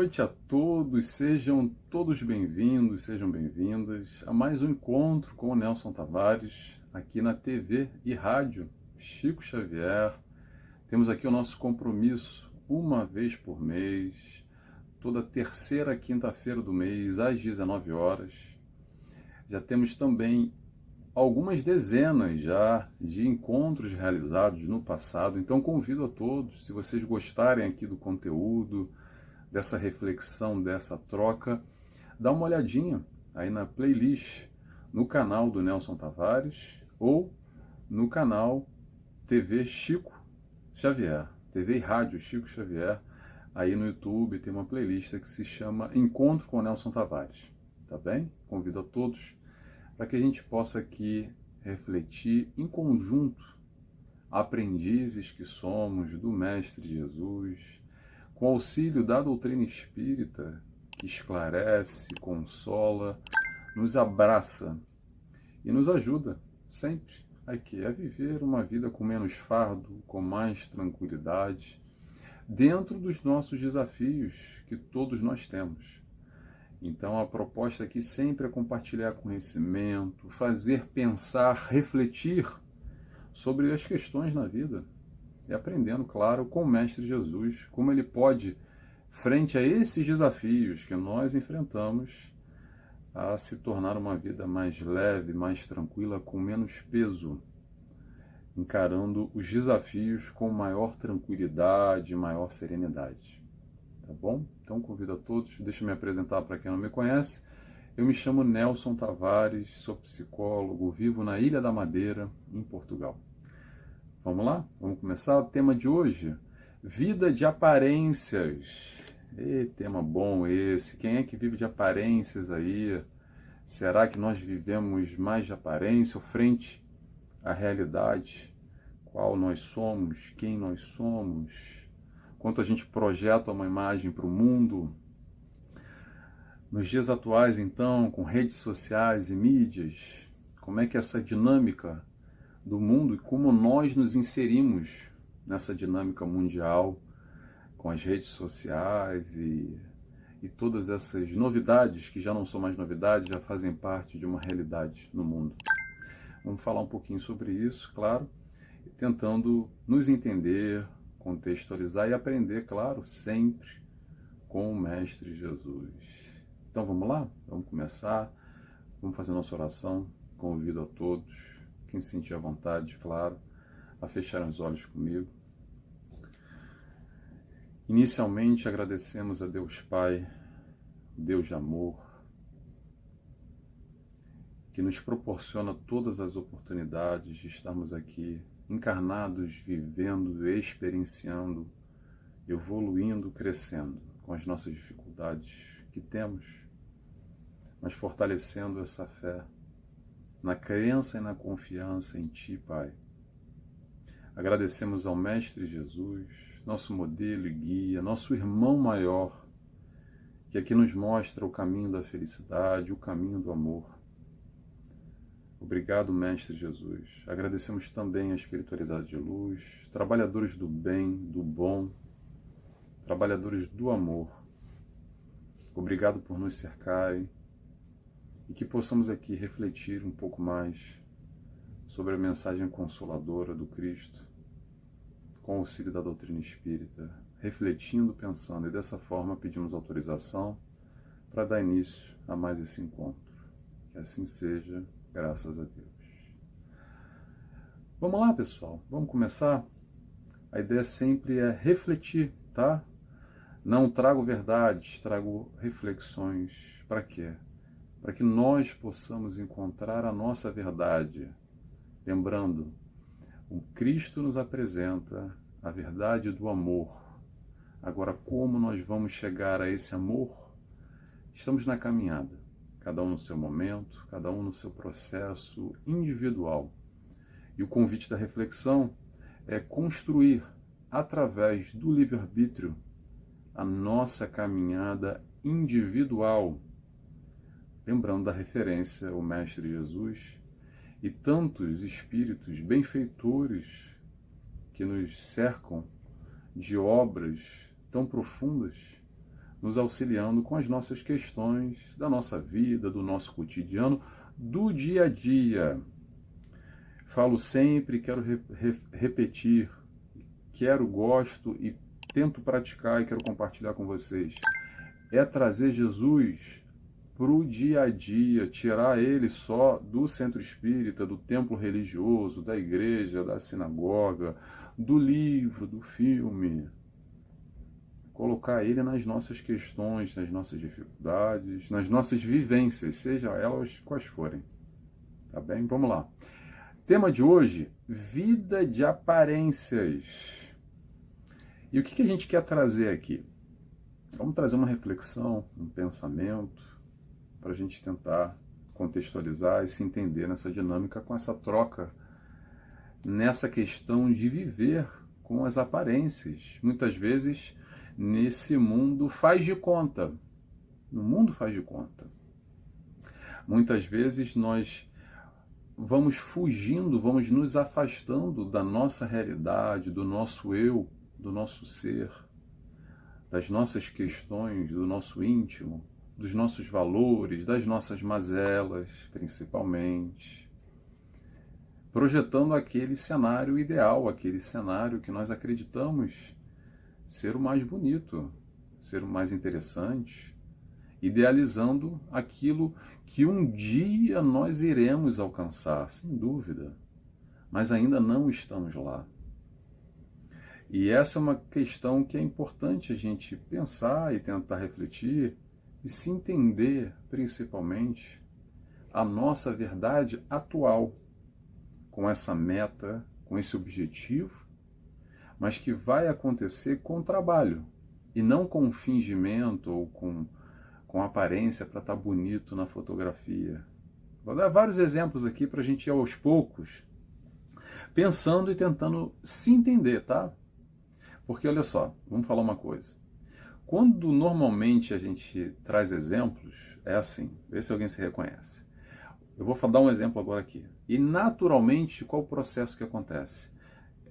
noite a todos, sejam todos bem-vindos, sejam bem-vindas a mais um encontro com o Nelson Tavares, aqui na TV e rádio Chico Xavier. Temos aqui o nosso compromisso, uma vez por mês, toda terceira quinta-feira do mês, às 19 horas. Já temos também algumas dezenas já de encontros realizados no passado, então convido a todos, se vocês gostarem aqui do conteúdo, dessa reflexão, dessa troca, dá uma olhadinha aí na playlist, no canal do Nelson Tavares ou no canal TV Chico Xavier, TV e Rádio Chico Xavier. Aí no YouTube tem uma playlist que se chama Encontro com o Nelson Tavares, tá bem? Convido a todos para que a gente possa aqui refletir em conjunto, aprendizes que somos do Mestre Jesus, com auxílio da doutrina espírita, que esclarece, consola, nos abraça e nos ajuda sempre aqui a viver uma vida com menos fardo, com mais tranquilidade, dentro dos nossos desafios que todos nós temos. Então a proposta aqui sempre é compartilhar conhecimento, fazer pensar, refletir sobre as questões na vida e aprendendo, claro, com o Mestre Jesus, como ele pode, frente a esses desafios que nós enfrentamos, a se tornar uma vida mais leve, mais tranquila, com menos peso, encarando os desafios com maior tranquilidade, maior serenidade. Tá bom? Então convido a todos, deixa eu me apresentar para quem não me conhece. Eu me chamo Nelson Tavares, sou psicólogo, vivo na Ilha da Madeira, em Portugal. Vamos lá? Vamos começar? O tema de hoje, vida de aparências. Tema bom esse. Quem é que vive de aparências aí? Será que nós vivemos mais de aparência ou frente à realidade? Qual nós somos? Quem nós somos? Quanto a gente projeta uma imagem para o mundo? Nos dias atuais, então, com redes sociais e mídias, como é que essa dinâmica do mundo e como nós nos inserimos nessa dinâmica mundial com as redes sociais e todas essas novidades que já não são mais novidades, já fazem parte de uma realidade no mundo. Vamos falar um pouquinho sobre isso, claro, tentando nos entender, contextualizar e aprender, claro, sempre com o Mestre Jesus. Então vamos lá? Vamos começar, vamos fazer nossa oração. Convido a todos, quem se sentir à vontade, claro, a fechar os olhos comigo. Inicialmente agradecemos a Deus Pai, Deus de amor, que nos proporciona todas as oportunidades de estarmos aqui encarnados, vivendo, experienciando, evoluindo, crescendo com as nossas dificuldades que temos, mas fortalecendo essa fé na crença e na confiança em Ti, Pai. Agradecemos ao Mestre Jesus, nosso modelo e guia, nosso irmão maior, que aqui nos mostra o caminho da felicidade, o caminho do amor. Obrigado, Mestre Jesus. Agradecemos também a espiritualidade de luz, trabalhadores do bem, do bom, trabalhadores do amor. Obrigado por nos cercarem e que possamos aqui refletir um pouco mais sobre a mensagem consoladora do Cristo, com o auxílio da doutrina espírita, refletindo, pensando, e dessa forma pedimos autorização para dar início a mais esse encontro. Que assim seja, graças a Deus. Vamos lá, pessoal, vamos começar? A ideia sempre é refletir, tá? Não trago verdades, trago reflexões. Para quê? Para que nós possamos encontrar a nossa verdade. Lembrando, o Cristo nos apresenta a verdade do amor. Agora, como nós vamos chegar a esse amor? Estamos na caminhada, cada um no seu momento, cada um no seu processo individual. E o convite da reflexão é construir, através do livre-arbítrio, a nossa caminhada individual. Lembrando da referência ao Mestre Jesus e tantos espíritos benfeitores que nos cercam de obras tão profundas, nos auxiliando com as nossas questões da nossa vida, do nosso cotidiano, do dia a dia. Falo sempre, quero repetir, gosto e tento praticar e quero compartilhar com vocês. É trazer Jesus para o dia a dia, tirar ele só do centro espírita, do templo religioso, da igreja, da sinagoga, do livro, do filme. Colocar ele nas nossas questões, nas nossas dificuldades, nas nossas vivências, seja elas quais forem. Tá bem? Vamos lá. Tema de hoje, vida de aparências. E o que a gente quer trazer aqui? Vamos trazer uma reflexão, um pensamento, para a gente tentar contextualizar e se entender nessa dinâmica com essa troca, nessa questão de viver com as aparências. Muitas vezes, nesse mundo faz de conta. No mundo faz de conta. Muitas vezes nós vamos fugindo, vamos nos afastando da nossa realidade, do nosso eu, do nosso ser, das nossas questões, do nosso íntimo, dos nossos valores, das nossas mazelas, principalmente, projetando aquele cenário ideal, aquele cenário que nós acreditamos ser o mais bonito, ser o mais interessante, idealizando aquilo que um dia nós iremos alcançar, sem dúvida, mas ainda não estamos lá. E essa é uma questão que é importante a gente pensar e tentar refletir e se entender, principalmente, a nossa verdade atual, com essa meta, com esse objetivo, mas que vai acontecer com trabalho, e não com fingimento ou com aparência para estar bonito na fotografia. Vou dar vários exemplos aqui para a gente ir aos poucos, pensando e tentando se entender, tá? Porque olha só, vamos falar uma coisa. Quando normalmente a gente traz exemplos, é assim, vê se alguém se reconhece. Eu vou dar um exemplo agora aqui. E naturalmente, qual o processo que acontece?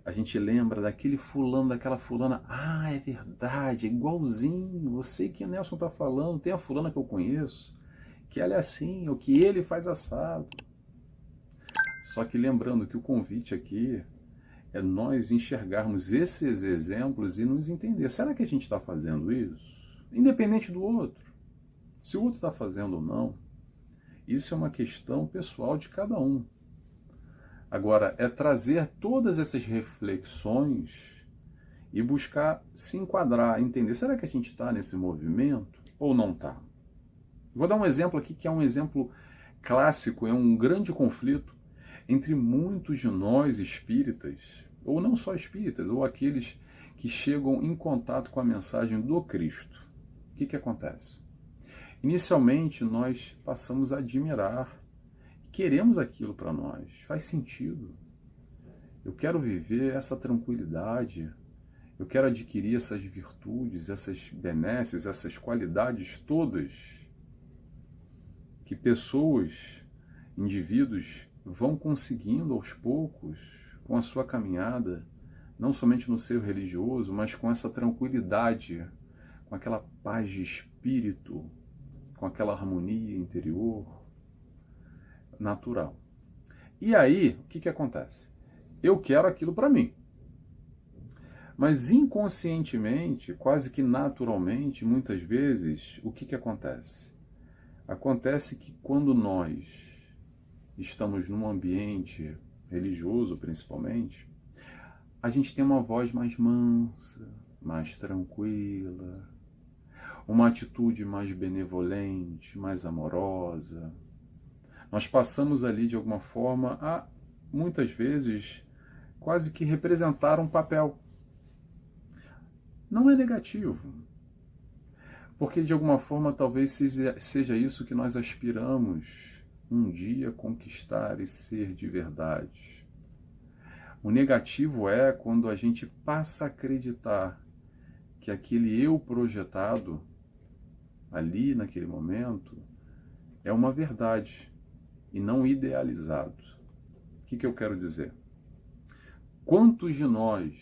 A gente lembra daquele fulano, daquela fulana. Ah, é verdade, é igualzinho. Eu sei que o Nelson está falando, tem a fulana que eu conheço, que ela é assim, ou que ele faz assado. Só que lembrando que o convite aqui é nós enxergarmos esses exemplos e nos entender. Será que a gente está fazendo isso? Independente do outro. Se o outro está fazendo ou não, isso é uma questão pessoal de cada um. Agora, é trazer todas essas reflexões e buscar se enquadrar, entender. Será que a gente está nesse movimento ou não está? Vou dar um exemplo aqui que é um exemplo clássico, é um grande conflito entre muitos de nós espíritas, ou não só espíritas, ou aqueles que chegam em contato com a mensagem do Cristo. O que acontece? Inicialmente, nós passamos a admirar, queremos aquilo para nós, faz sentido. Eu quero viver essa tranquilidade, eu quero adquirir essas virtudes, essas benesses, essas qualidades todas que pessoas, indivíduos, vão conseguindo aos poucos com a sua caminhada, não somente no ser religioso, mas com essa tranquilidade, com aquela paz de espírito, com aquela harmonia interior natural. E aí, o que acontece? Eu quero aquilo para mim. Mas inconscientemente, quase que naturalmente, muitas vezes, o que acontece? Acontece que quando nós estamos num ambiente religioso, principalmente, a gente tem uma voz mais mansa, mais tranquila, uma atitude mais benevolente, mais amorosa. Nós passamos ali, de alguma forma, a, muitas vezes, quase que representar um papel. Não é negativo, porque, de alguma forma, talvez seja isso que nós aspiramos um dia conquistar e ser de verdade. O negativo é quando a gente passa a acreditar que aquele eu projetado ali naquele momento é uma verdade e não idealizado. O que eu quero dizer? Quantos de nós,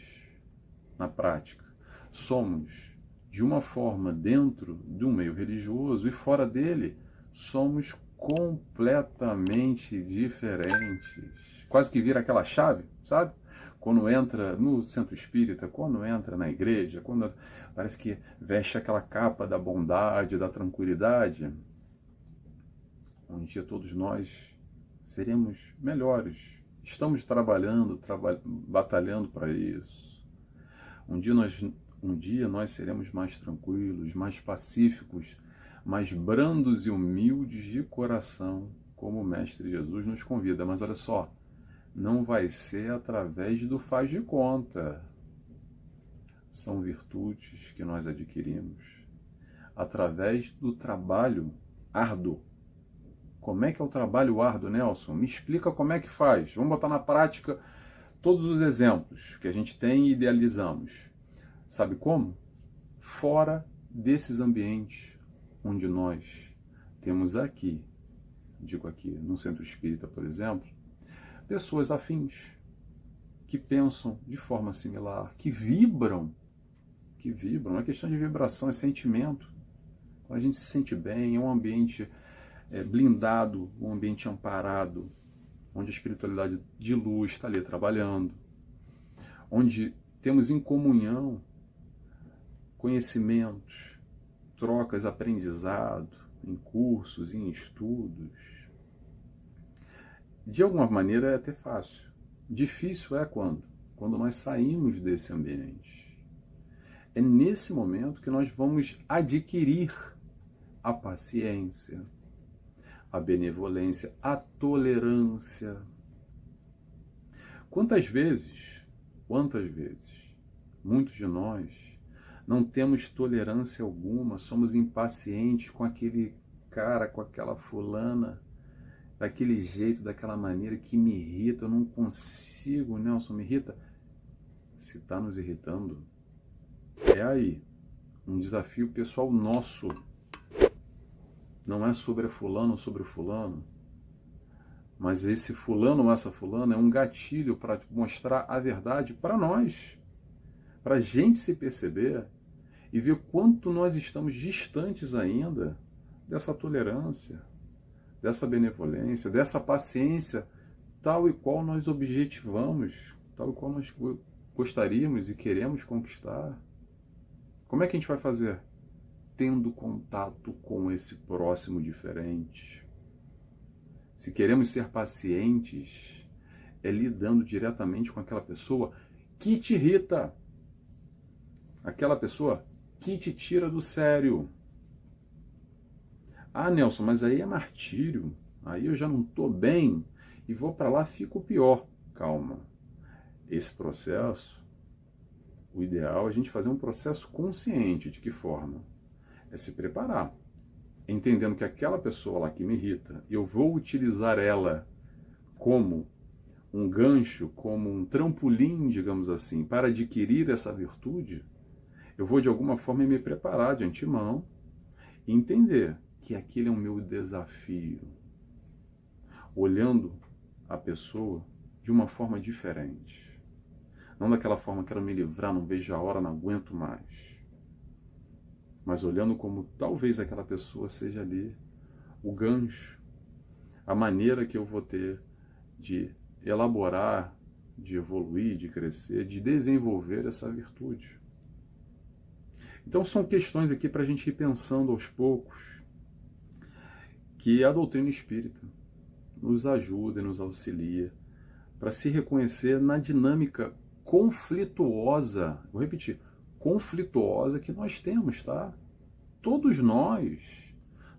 na prática, somos de uma forma dentro de um meio religioso e fora dele somos completamente diferentes. Quase que vira aquela chave, sabe? Quando entra no centro espírita, quando entra na igreja, quando parece que veste aquela capa da bondade, da tranquilidade, um dia todos nós seremos melhores. Estamos trabalhando, batalhando para isso. Um dia nós seremos mais tranquilos, mais pacíficos, mais brandos e humildes de coração, como o Mestre Jesus nos convida. Mas olha só, não vai ser através do faz de conta. São virtudes que nós adquirimos através do trabalho árduo. Como é que é o trabalho árduo, Nelson? Me explica como é que faz. Vamos botar na prática todos os exemplos que a gente tem e idealizamos. Sabe como? Fora desses ambientes onde nós temos aqui, digo aqui, no centro espírita, por exemplo, pessoas afins, que pensam de forma similar, que vibram, é questão de vibração, é sentimento. Quando a gente se sente bem, é um ambiente blindado, um ambiente amparado, onde a espiritualidade de luz está ali trabalhando, onde temos em comunhão conhecimentos, trocas, aprendizado, em cursos, em estudos. De alguma maneira é até fácil. Difícil é quando nós saímos desse ambiente. É nesse momento que nós vamos adquirir a paciência, a benevolência, a tolerância. Quantas vezes, muitos de nós não temos tolerância alguma, somos impacientes com aquele cara, com aquela fulana, daquele jeito, daquela maneira que me irrita, eu não consigo, Nelson, me irrita. Se está nos irritando, é aí um desafio pessoal nosso. Não é sobre fulano ou sobre fulano, mas esse fulano ou essa fulana é um gatilho para mostrar a verdade para nós, para a gente se perceber e ver quanto nós estamos distantes ainda dessa tolerância, dessa benevolência, dessa paciência, tal e qual nós objetivamos, tal e qual nós gostaríamos e queremos conquistar. Como é que a gente vai fazer? Tendo contato com esse próximo diferente. Se queremos ser pacientes, é lidando diretamente com aquela pessoa que te irrita, aquela pessoa que te tira do sério. Ah, Nelson, mas aí é martírio, aí eu já não estou bem e vou para lá, fico pior. Calma, esse processo, o ideal é a gente fazer um processo consciente. De que forma? É se preparar, entendendo que aquela pessoa lá que me irrita, eu vou utilizar ela como um gancho, como um trampolim, digamos assim, para adquirir essa virtude. Eu vou de alguma forma me preparar de antemão e entender que aquele é o meu desafio, olhando a pessoa de uma forma diferente. Não daquela forma, quero me livrar, não vejo a hora, não aguento mais. Mas olhando como talvez aquela pessoa seja ali o gancho, a maneira que eu vou ter de elaborar, de evoluir, de crescer, de desenvolver essa virtude. Então são questões aqui para a gente ir pensando aos poucos, que a doutrina espírita nos ajuda e nos auxilia para se reconhecer na dinâmica conflituosa, vou repetir, conflituosa que nós temos, tá? Todos nós,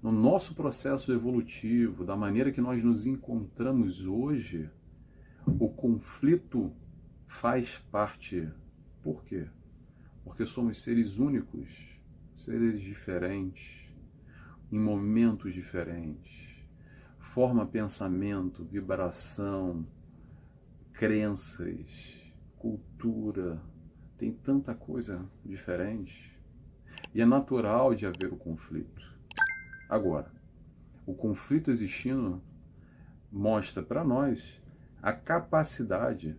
no nosso processo evolutivo, da maneira que nós nos encontramos hoje, o conflito faz parte. Por quê? Porque somos seres únicos, seres diferentes, em momentos diferentes. Forma, pensamento, vibração, crenças, cultura, tem tanta coisa diferente. E é natural de haver o conflito. Agora, o conflito existindo mostra para nós a capacidade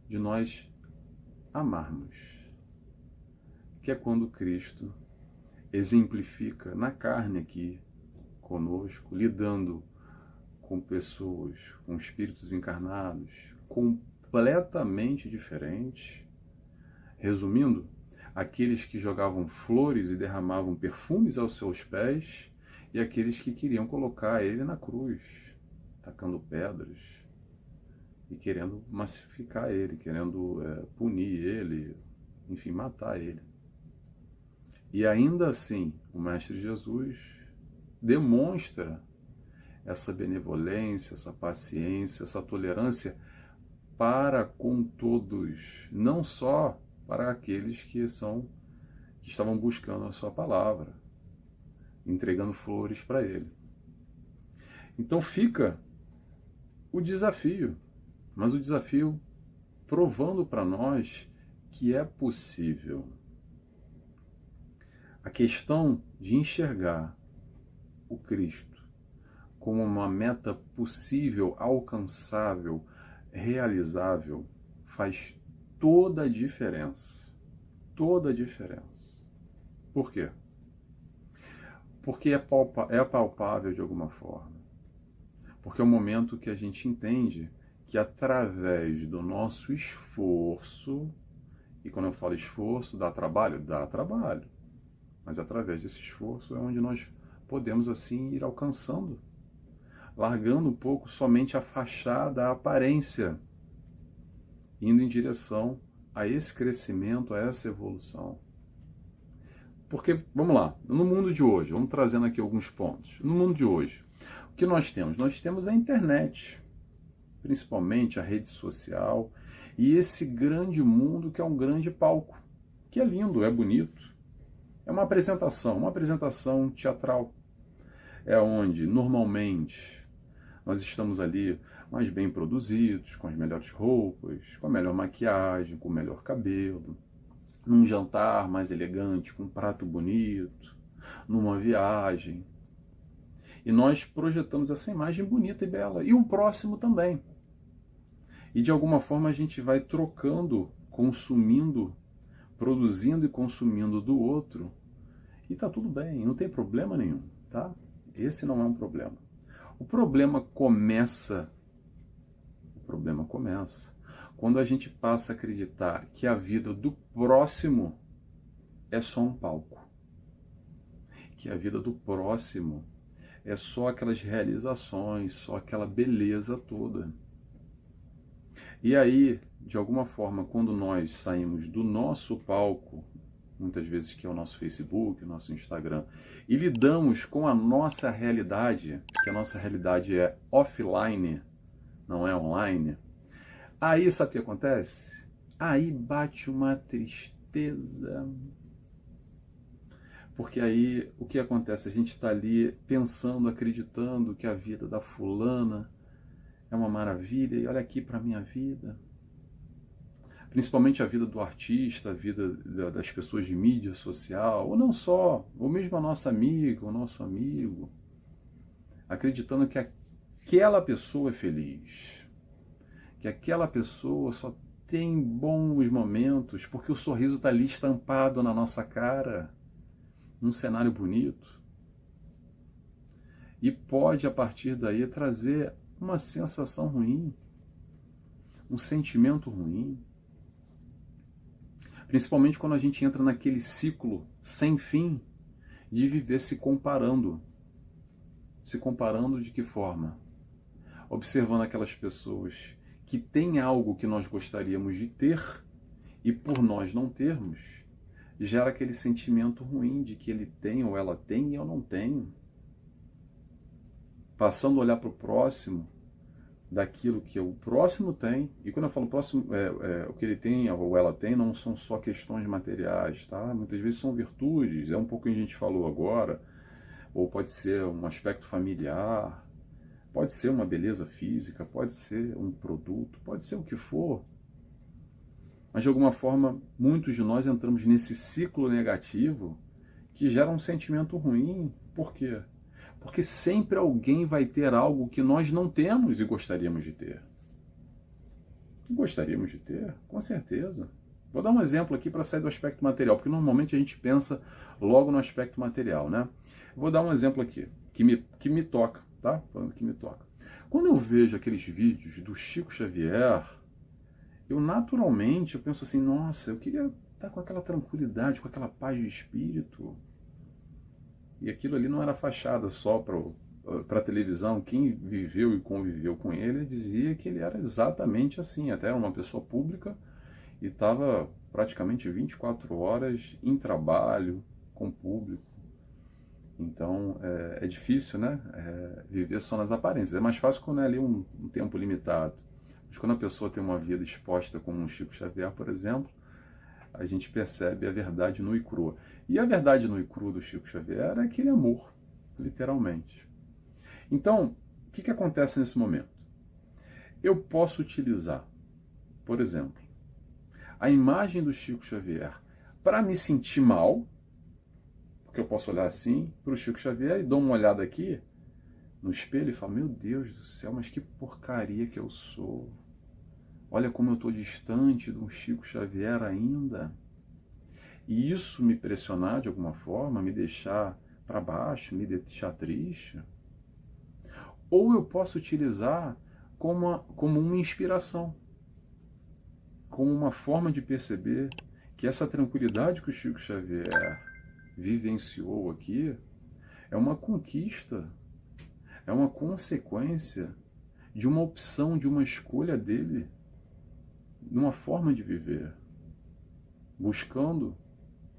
de nós amarmos, que é quando Cristo exemplifica na carne aqui conosco, lidando com pessoas, com espíritos encarnados, completamente diferentes. Resumindo, aqueles que jogavam flores e derramavam perfumes aos seus pés e aqueles que queriam colocar ele na cruz, tacando pedras e querendo massificar ele, querendo punir ele, enfim, matar ele. E ainda assim, o Mestre Jesus demonstra essa benevolência, essa paciência, essa tolerância para com todos, não só para aqueles que estavam buscando a sua palavra, entregando flores para ele. Então fica o desafio, mas o desafio provando para nós que é possível. A questão de enxergar o Cristo como uma meta possível, alcançável, realizável, faz toda a diferença. Toda a diferença. Por quê? Porque é palpável de alguma forma. Porque é o momento que a gente entende que através do nosso esforço, e quando eu falo esforço, dá trabalho? Dá trabalho. Mas através desse esforço é onde nós podemos assim ir alcançando, largando um pouco somente a fachada, a aparência, indo em direção a esse crescimento, a essa evolução. Porque, vamos lá, no mundo de hoje, vamos trazendo aqui alguns pontos. No mundo de hoje, o que nós temos? Nós temos a internet, principalmente a rede social, e esse grande mundo que é um grande palco, que é lindo, é bonito. É uma apresentação teatral. É onde, normalmente, nós estamos ali mais bem produzidos, com as melhores roupas, com a melhor maquiagem, com o melhor cabelo, num jantar mais elegante, com um prato bonito, numa viagem. E nós projetamos essa imagem bonita e bela. E o próximo também. E de alguma forma a gente vai trocando, consumindo, produzindo e consumindo do outro. E tá tudo bem, não tem problema nenhum, tá? Esse não é um problema. O problema começa quando a gente passa a acreditar que a vida do próximo é só um palco. Que a vida do próximo é só aquelas realizações, só aquela beleza toda. E aí, de alguma forma, quando nós saímos do nosso palco, muitas vezes que é o nosso Facebook, o nosso Instagram, e lidamos com a nossa realidade, que a nossa realidade é offline, não é online, aí sabe o que acontece? Aí bate uma tristeza. Porque aí o que acontece? A gente está ali pensando, acreditando que a vida da fulana é uma maravilha, e olha aqui para a minha vida. Principalmente a vida do artista, a vida das pessoas de mídia social, ou não só, ou mesmo a nossa amiga, o nosso amigo, acreditando que aquela pessoa é feliz, que aquela pessoa só tem bons momentos, porque o sorriso está ali estampado na nossa cara, num cenário bonito, e pode, a partir daí, trazer uma sensação ruim, um sentimento ruim. Principalmente quando a gente entra naquele ciclo sem fim de viver se comparando. Se comparando de que forma? Observando aquelas pessoas que têm algo que nós gostaríamos de ter e por nós não termos, gera aquele sentimento ruim de que ele tem ou ela tem e eu não tenho. Passando a olhar para o próximo, daquilo que o próximo tem, e quando eu falo próximo, o que ele tem ou ela tem não são só questões materiais, tá? Muitas vezes são virtudes, é um pouco o que a gente falou agora, ou pode ser um aspecto familiar, pode ser uma beleza física, pode ser um produto, pode ser o que for, mas de alguma forma muitos de nós entramos nesse ciclo negativo que gera um sentimento ruim. Por quê? Porque sempre alguém vai ter algo que nós não temos e gostaríamos de ter. Gostaríamos de ter, com certeza. Vou dar um exemplo aqui para sair do aspecto material, porque normalmente a gente pensa logo no aspecto material, né? Vou dar um exemplo aqui, que me toca, tá? Que me toca. Quando eu vejo aqueles vídeos do Chico Xavier, eu naturalmente penso assim, nossa, eu queria estar com aquela tranquilidade, com aquela paz de espírito. E aquilo ali não era fachada só para a televisão. Quem viveu e conviveu com ele dizia que ele era exatamente assim, até era uma pessoa pública e estava praticamente 24 horas em trabalho, com o público. Então é difícil, né? Viver só nas aparências. É mais fácil quando é ali um tempo limitado. Mas quando a pessoa tem uma vida exposta, como um Chico Xavier, por exemplo, a gente percebe a verdade nua e crua. E a verdade nua e crua do Chico Xavier é aquele amor, literalmente. Então, o que acontece nesse momento? Eu posso utilizar, por exemplo, a imagem do Chico Xavier para me sentir mal, porque eu posso olhar assim para o Chico Xavier e dou uma olhada aqui no espelho e falo, meu Deus do céu, mas que porcaria que eu sou. Olha como eu estou distante de um Chico Xavier ainda. E isso me pressionar de alguma forma, me deixar para baixo, me deixar triste. Ou eu posso utilizar como uma inspiração, como uma forma de perceber que essa tranquilidade que o Chico Xavier vivenciou aqui é uma conquista, é uma consequência de uma opção, de uma escolha dele, numa forma de viver, buscando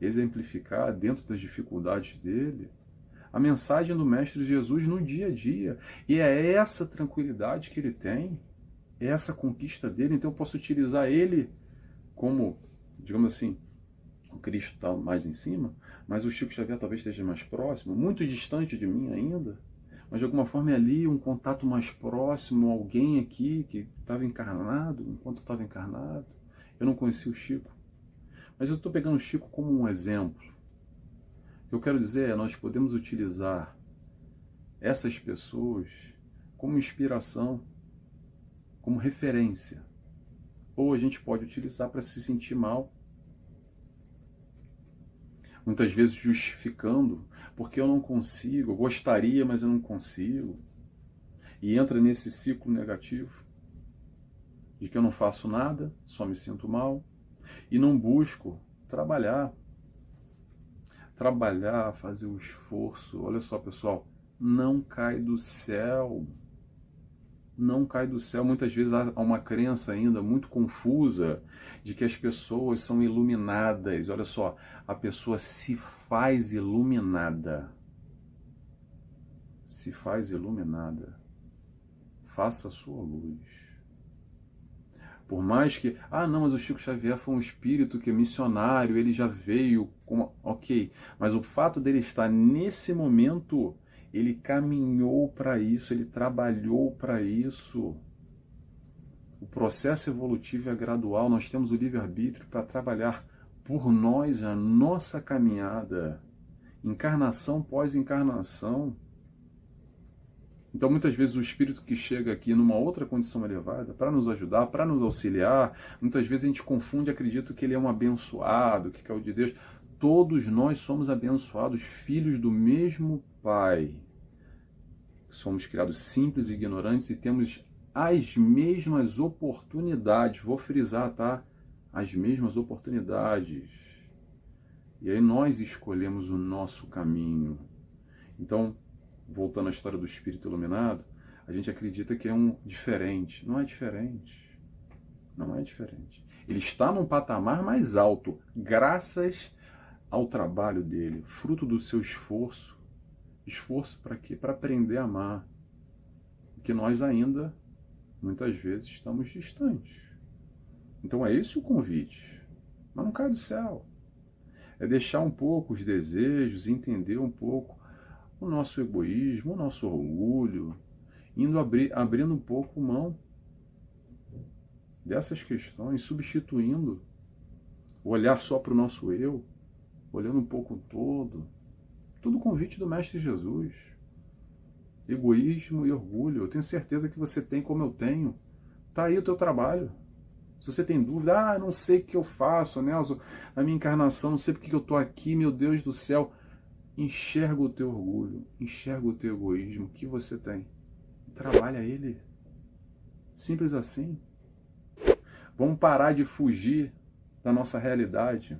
exemplificar dentro das dificuldades dele a mensagem do Mestre Jesus no dia a dia. E é essa tranquilidade que ele tem, é essa conquista dele. Então eu posso utilizar ele como, digamos assim, o Cristo está mais em cima, mas o Chico Xavier talvez esteja mais próximo, muito distante de mim ainda, mas de alguma forma é ali um contato mais próximo, alguém aqui que estava encarnado, enquanto eu estava encarnado. Eu não conhecia o Chico, mas eu estou pegando o Chico como um exemplo. O que eu quero dizer é, nós podemos utilizar essas pessoas como inspiração, como referência, ou a gente pode utilizar para se sentir mal, muitas vezes justificando, porque eu não consigo, eu gostaria, mas eu não consigo. E entra nesse ciclo negativo, de que eu não faço nada, só me sinto mal, e não busco trabalhar, fazer o esforço. Olha só, pessoal, não cai do céu. Não cai do céu. Muitas vezes há uma crença ainda muito confusa de que as pessoas são iluminadas. Olha só, a pessoa se faz iluminada. Se faz iluminada. Faça a sua luz. Por mais que, não, mas o Chico Xavier foi um espírito que é missionário, ele já veio, ok, mas o fato dele estar nesse momento, ele caminhou para isso, ele trabalhou para isso. O processo evolutivo é gradual, nós temos o livre-arbítrio para trabalhar por nós a nossa caminhada, encarnação pós encarnação. Então, muitas vezes, o espírito que chega aqui numa outra condição elevada, para nos ajudar, para nos auxiliar, muitas vezes a gente confunde e acredita que ele é um abençoado, que é o de Deus. Todos nós somos abençoados, filhos do mesmo Pai. Somos criados simples e ignorantes e temos as mesmas oportunidades. Vou frisar, tá? As mesmas oportunidades. E aí nós escolhemos o nosso caminho. Então, voltando à história do Espírito Iluminado, a gente acredita que é um diferente. Não é diferente. Não é diferente. Ele está num patamar mais alto, graças ao trabalho dele, fruto do seu esforço. Esforço para quê? Para aprender a amar. Porque nós ainda, muitas vezes, estamos distantes. Então é esse o convite. Mas não cai do céu. É deixar um pouco os desejos, entender um pouco o nosso egoísmo, o nosso orgulho, abrindo um pouco mão dessas questões, substituindo o olhar só para o nosso eu, olhando um pouco o todo. Tudo convite do Mestre Jesus. Egoísmo e orgulho. Eu tenho certeza que você tem como eu tenho. Está aí o teu trabalho. Se você tem dúvida, não sei o que eu faço, Nelson, na minha encarnação, não sei porque que eu estou aqui, meu Deus do céu. Enxerga o teu orgulho, enxerga o teu egoísmo que você tem. Trabalha ele. Simples assim. Vamos parar de fugir da nossa realidade.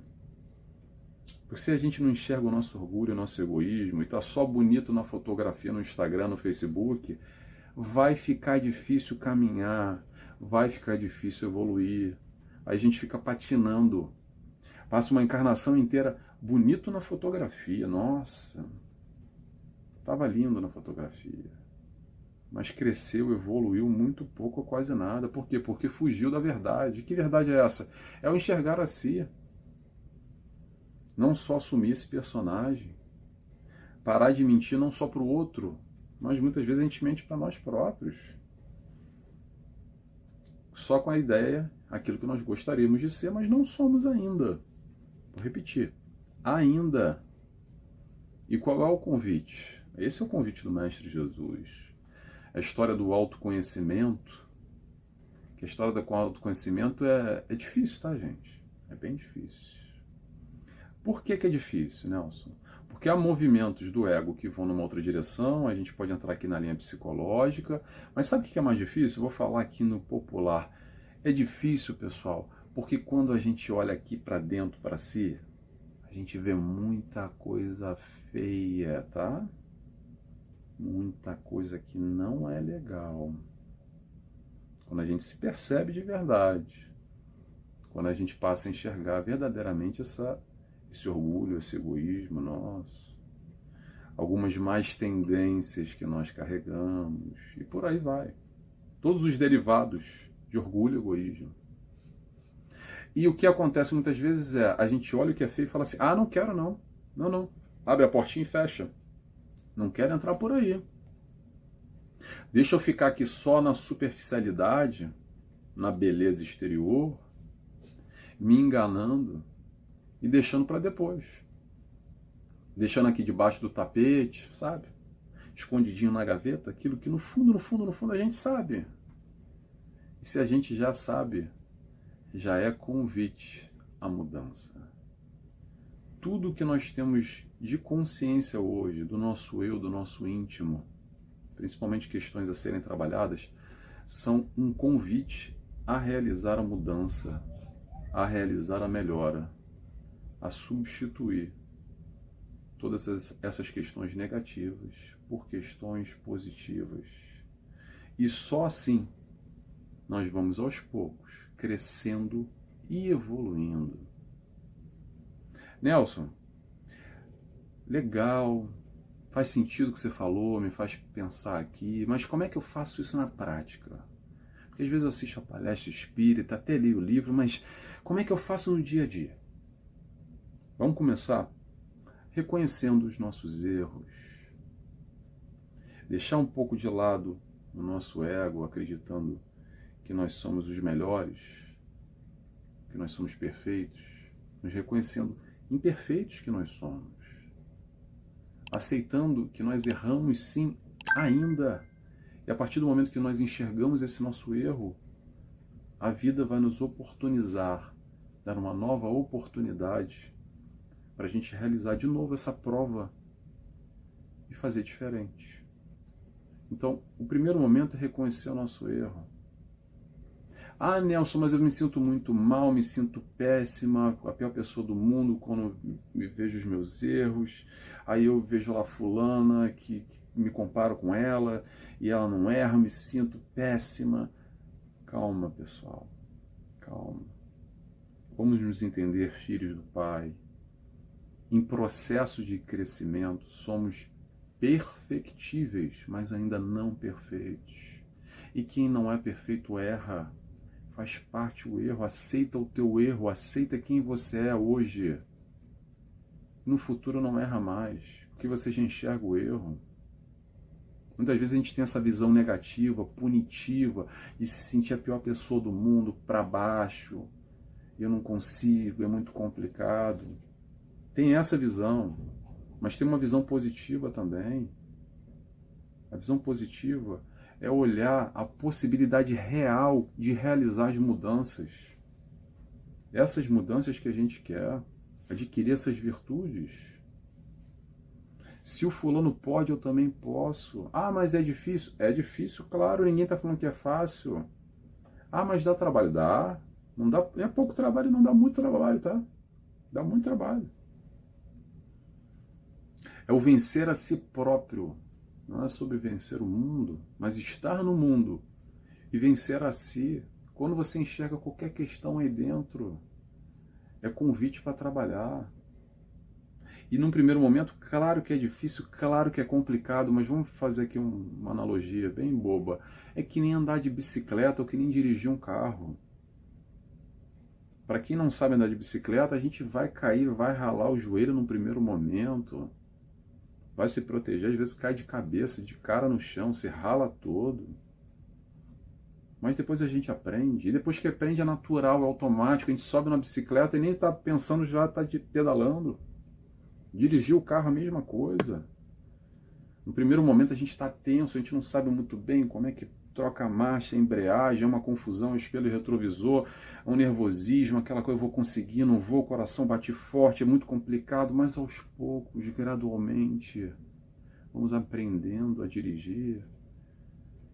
Porque se a gente não enxerga o nosso orgulho, o nosso egoísmo, e está só bonito na fotografia, no Instagram, no Facebook, vai ficar difícil caminhar, vai ficar difícil evoluir. Aí a gente fica patinando. Passa uma encarnação inteira bonito na fotografia. Nossa, estava lindo na fotografia. Mas cresceu, evoluiu muito pouco ou quase nada. Por quê? Porque fugiu da verdade. Que verdade é essa? É o enxergar a si. Não só assumir esse personagem. Parar de mentir não só para o outro, mas muitas vezes a gente mente para nós próprios. Só com a ideia, aquilo que nós gostaríamos de ser, mas não somos ainda. Vou repetir. Ainda. E qual é o convite? Esse é o convite do Mestre Jesus. A história do autoconhecimento, que a história do autoconhecimento é difícil, tá, gente? É bem difícil. Por que é difícil, Nelson? Porque há movimentos do ego que vão numa outra direção, a gente pode entrar aqui na linha psicológica, mas sabe o que é mais difícil? Eu vou falar aqui no popular. É difícil, pessoal, porque quando a gente olha aqui para dentro, para si, a gente vê muita coisa feia, tá? Muita coisa que não é legal. Quando a gente se percebe de verdade, quando a gente passa a enxergar verdadeiramente esse orgulho, esse egoísmo nosso, algumas más tendências que nós carregamos, e por aí vai. Todos os derivados de orgulho e egoísmo. E o que acontece muitas vezes é, a gente olha o que é feio e fala assim, não quero não. Não. Abre a portinha e fecha. Não quero entrar por aí. Deixa eu ficar aqui só na superficialidade, na beleza exterior, me enganando e deixando para depois. Deixando aqui debaixo do tapete, sabe? Escondidinho na gaveta, aquilo que no fundo a gente sabe. E se a gente já sabe, já é convite à mudança. Tudo que nós temos de consciência hoje, do nosso eu, do nosso íntimo, principalmente questões a serem trabalhadas, são um convite a realizar a mudança, a realizar a melhora, a substituir todas essas questões negativas por questões positivas. E só assim nós vamos aos poucos crescendo e evoluindo. Nelson, legal, faz sentido o que você falou, me faz pensar aqui, mas como é que eu faço isso na prática? Porque às vezes eu assisto a palestra espírita, até leio o livro, mas como é que eu faço no dia a dia? Vamos começar reconhecendo os nossos erros, deixar um pouco de lado o nosso ego, acreditando que nós somos os melhores, que nós somos perfeitos, nos reconhecendo imperfeitos que nós somos, aceitando que nós erramos sim ainda, e a partir do momento que nós enxergamos esse nosso erro, a vida vai nos oportunizar, dar uma nova oportunidade para a gente realizar de novo essa prova e fazer diferente. Então, o primeiro momento é reconhecer o nosso erro. Nelson, mas eu me sinto muito mal, me sinto péssima, a pior pessoa do mundo quando me vejo os meus erros. Aí eu vejo lá fulana que me comparo com ela e ela não erra, eu me sinto péssima. Calma, pessoal, calma. Vamos nos entender filhos do Pai. Em processo de crescimento, somos perfectíveis, mas ainda não perfeitos. E quem não é perfeito erra. Faz parte o erro, aceita o teu erro, aceita quem você é hoje. No futuro não erra mais, porque você já enxerga o erro. Muitas vezes a gente tem essa visão negativa, punitiva, de se sentir a pior pessoa do mundo, para baixo. Eu não consigo, é muito complicado. Tem essa visão, mas tem uma visão positiva também. A visão positiva é olhar a possibilidade real de realizar as mudanças. Essas mudanças que a gente quer, adquirir essas virtudes. Se o fulano pode, eu também posso. Ah, mas é difícil? É difícil, claro, ninguém está falando que é fácil. Ah, mas dá trabalho? Dá. Não dá, é pouco trabalho, não dá muito trabalho, tá? Dá muito trabalho. É o vencer a si próprio. Não é sobre vencer o mundo, mas estar no mundo e vencer a si. Quando você enxerga qualquer questão aí dentro, é convite para trabalhar. E num primeiro momento, claro que é difícil, claro que é complicado, mas vamos fazer aqui uma analogia bem boba. É que nem andar de bicicleta ou que nem dirigir um carro. Para quem não sabe andar de bicicleta, a gente vai cair, vai ralar o joelho num primeiro momento, vai se proteger, às vezes cai de cabeça, de cara no chão, se rala todo. Mas depois a gente aprende, e depois que aprende é natural, é automático, a gente sobe na bicicleta e nem está pensando, já está pedalando. Dirigir o carro, a mesma coisa. No primeiro momento a gente está tenso, a gente não sabe muito bem como é que troca a marcha, a embreagem, é uma confusão, um espelho retrovisor, um nervosismo, aquela coisa, eu vou conseguir, não vou, o coração bate forte, é muito complicado, mas aos poucos, gradualmente, vamos aprendendo a dirigir.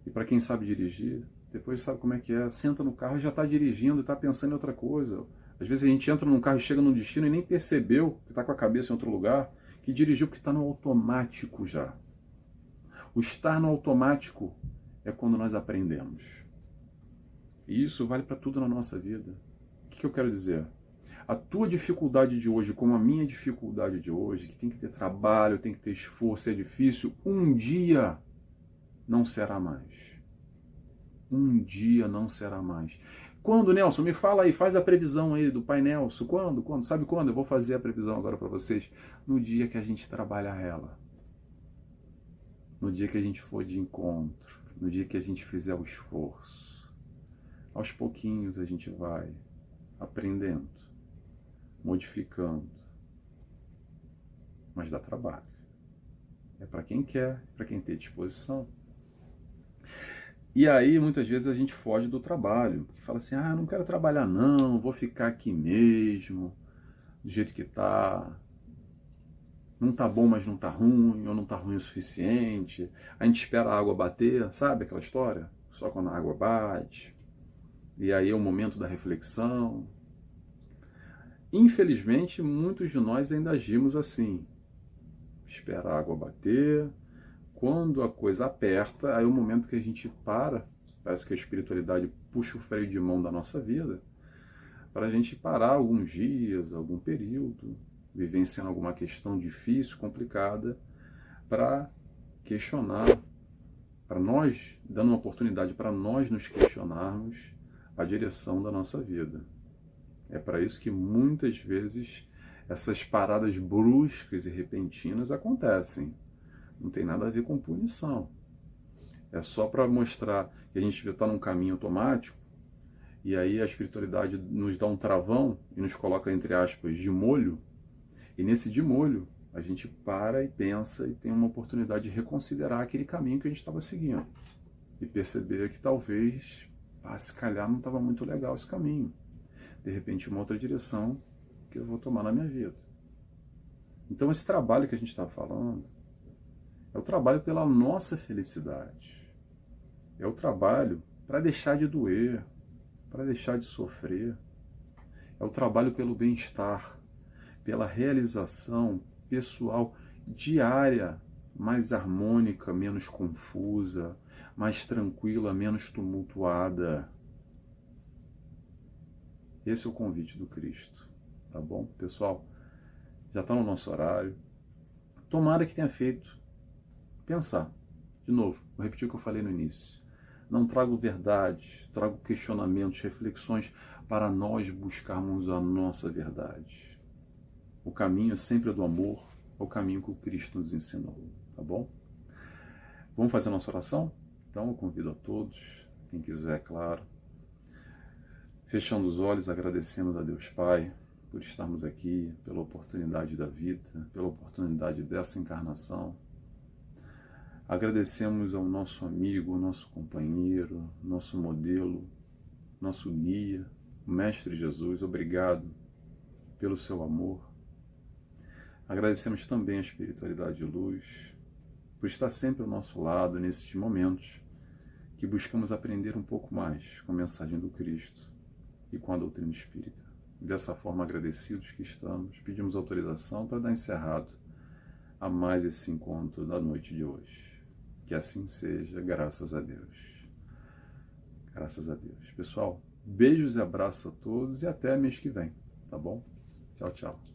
E para quem sabe dirigir, depois sabe como é que é, senta no carro e já está dirigindo, está pensando em outra coisa. Às vezes a gente entra num carro e chega num destino e nem percebeu que está com a cabeça em outro lugar, que dirigiu porque está no automático já. O estar no automático é quando nós aprendemos. E isso vale para tudo na nossa vida. O que eu quero dizer? A tua dificuldade de hoje, como a minha dificuldade de hoje, que tem que ter trabalho, tem que ter esforço, é difícil, um dia não será mais. Um dia não será mais. Quando, Nelson? Me fala aí, faz a previsão aí do Pai Nelson. Quando? Sabe quando? Eu vou fazer a previsão agora para vocês. No dia que a gente trabalhar ela. No dia que a gente for de encontro. No dia que a gente fizer o esforço. Aos pouquinhos a gente vai aprendendo, modificando. Mas dá trabalho. É para quem quer, para quem tem disposição. E aí, muitas vezes, a gente foge do trabalho. Porque fala assim, não quero trabalhar não, vou ficar aqui mesmo, do jeito que tá. Não tá bom, mas não tá ruim, ou não tá ruim o suficiente. A gente espera a água bater, sabe aquela história? Só quando a água bate. E aí é o momento da reflexão. Infelizmente, muitos de nós ainda agimos assim. Espera a água bater. Quando a coisa aperta, aí é o momento que a gente para, parece que a espiritualidade puxa o freio de mão da nossa vida, para a gente parar alguns dias, algum período, vivenciando alguma questão difícil, complicada, para questionar, para nós, dando uma oportunidade para nós nos questionarmos a direção da nossa vida. É para isso que muitas vezes essas paradas bruscas e repentinas acontecem. Não tem nada a ver com punição. É só para mostrar que a gente está num caminho automático e aí a espiritualidade nos dá um travão e nos coloca, entre aspas, de molho. E nesse de molho, a gente para e pensa e tem uma oportunidade de reconsiderar aquele caminho que a gente estava seguindo. E perceber que talvez, se calhar não estava muito legal esse caminho. De repente, uma outra direção que eu vou tomar na minha vida. Então, esse trabalho que a gente está falando é o trabalho pela nossa felicidade. É o trabalho para deixar de doer, para deixar de sofrer. É o trabalho pelo bem-estar, pela realização pessoal diária, mais harmônica, menos confusa, mais tranquila, menos tumultuada. Esse é o convite do Cristo, tá bom? Pessoal, já está no nosso horário. Tomara que tenha feito pensar. De novo, vou repetir o que eu falei no início. Não trago verdade, trago questionamentos, reflexões para nós buscarmos a nossa verdade. O caminho é sempre do amor, é o caminho que o Cristo nos ensinou, tá bom? Vamos fazer a nossa oração? Então eu convido a todos, quem quiser, claro. Fechando os olhos, agradecemos a Deus Pai por estarmos aqui, pela oportunidade da vida, pela oportunidade dessa encarnação. Agradecemos ao nosso amigo, ao nosso companheiro, nosso modelo, nosso guia, o Mestre Jesus. Obrigado pelo seu amor. Agradecemos também a espiritualidade de luz, por estar sempre ao nosso lado nesses momentos que buscamos aprender um pouco mais com a mensagem do Cristo e com a doutrina espírita. Dessa forma, agradecidos que estamos, pedimos autorização para dar encerrado a mais esse encontro da noite de hoje. Que assim seja, graças a Deus. Graças a Deus. Pessoal, beijos e abraços a todos e até mês que vem, tá bom? Tchau, tchau.